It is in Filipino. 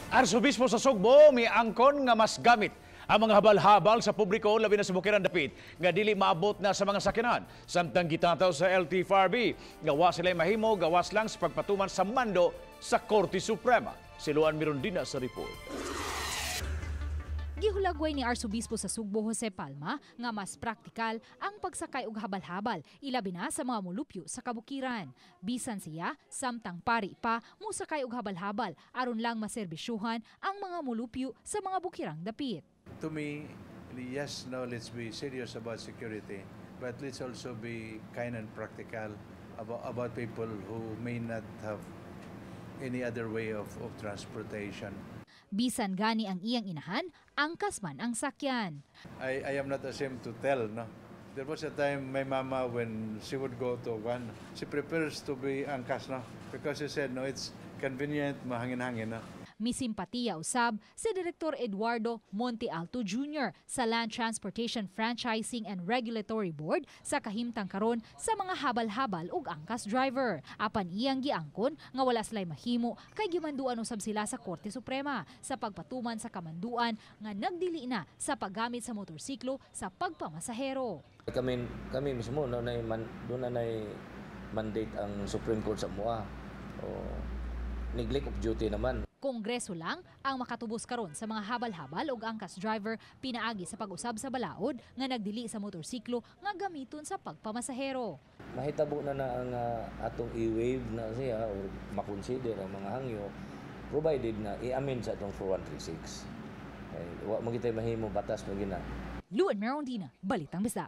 Arsobispo sa Sugbo miangkon nga mas gamit ang mga habal-habal sa publiko labi na sa Bukidnon dapit nga dili maabot na sa mga sakyanan. Samtang gitataw sa LTFRB gawa sila mahimo gawas lang sa pagpatuman sa mando sa Korte Suprema. Si Luan Mirondina sa report. Gihulagway ni Arsobispo sa Sugbo Jose Palma nga mas praktikal ang pagsakay og habal-habal ilabi na sa mga mulupyo sa kabukiran. Bisan siya samtang pari pa musakay og habal-habal aron lang maserbisyuhan ang mga mulupyo sa mga bukirang dapit. To me, yes, no, let's be serious about security, but let's also be kind and practical about people who may not have any other way of transportation. Bisan gani ang iyang inahan, angkas man ang sakyan. I am not ashamed to tell, no. There was a time my mama, when she would go to one, she prepares to be angkas, no, because she said, no, it's convenient, mahangin-hangin, no. Misimpatiya usab si Direktor Eduardo Monte Alto Jr. sa Land Transportation Franchising and Regulatory Board sa kahimtang karon sa mga habal-habal ug angkas driver. Apan iyang giangkon nga wala sila'y mahimo kay gimanduan usab sila sa Korte Suprema sa pagpatuman sa kamanduan nga nagdili na sa paggamit sa motorsiklo sa pagpamasahero. Kami mismo doon na mandate ang Supreme Court sa MOA. Neglect of duty naman. Kongreso lang ang makatubos karon sa mga habal-habal ug angkas driver pinaagi sa pag-usab sa balaod nga nagdili sa motorsiklo nga gamiton sa pagpamasahero. Mahitabo na ang atong i-waive na siya o makonsider ang mga hangyo provided na i-amend sa atong 4136. Wa mo kitay mahimo batas mo gina. Luan Mirondina, Balitang Bisa.